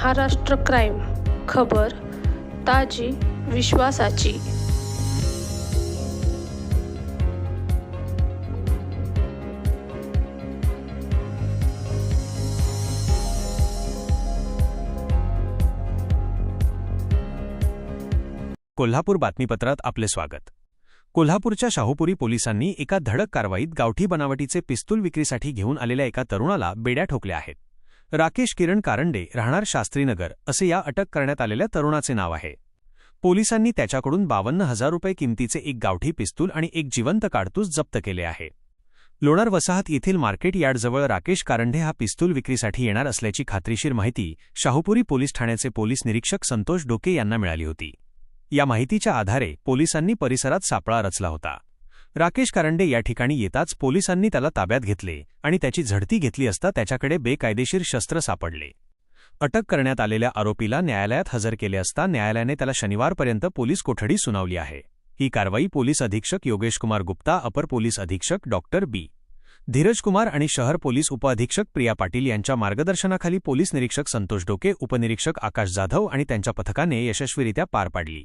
Maharashtra crime खबर ताजी विश्वासाची। कोल्हापूर बातमीपत्रात आपले स्वागत। कोल्हापूरच्या शाहूपुरी पोलिसांनी एका धडक कारवाईत गावठी बनावटीचे पिस्तूल विक्रीसाठी घेऊन आलेल्या एका तरुणाला बेड्या ठोकल्या आहेत। राकेश किरण कारंडे, राहणार शास्त्रीनगर, असे या अटक करण्यात आलेल्या तरुणाचे नाव आहे। पोलिसांनी त्याच्याकडून 52,000 रुपये किमतीचे एक गावठी पिस्तूल आणि एक जिवंत काडतूस जप्त केले आहे। लोणार वसाहत येथील मार्केट यार्डजवळ राकेश कारंडे हा पिस्तूल विक्रीसाठी येणार असल्याची खात्रीशीर माहिती शाहूपुरी पोलीस ठाण्याचे पोलीस निरीक्षक संतोष डोके यांना मिळाली होती। या माहितीच्या आधारे पोलिसांनी परिसरात सापळा रचला होता। राकेश कारंडे या ठिकाणी येताच पोलिसांनी त्याला ताब्यात घेतले आणि त्याची झडती घेतली असता त्याच्याकडे बेकायदेशीर शस्त्र सापडले। अटक करण्यात आलेल्या आरोपीला न्यायालयात हजर केले असता न्यायालयाने त्याला शनिवारपर्यंत पोलीस कोठडी सुनावली आहे। ही कारवाई पोलीस अधीक्षक योगेश कुमार गुप्ता, अपर पोलीस अधीक्षक डॉक्टर बी. धीरज कुमार आणि शहर पोलीस उपअधीक्षक प्रिया पाटील यांच्या मार्गदर्शनाखाली पोलीस निरीक्षक संतोष डोके, उपनिरीक्षक आकाश जाधव आणि त्यांच्या पथकाने यशस्वीरित्या पार पाडली।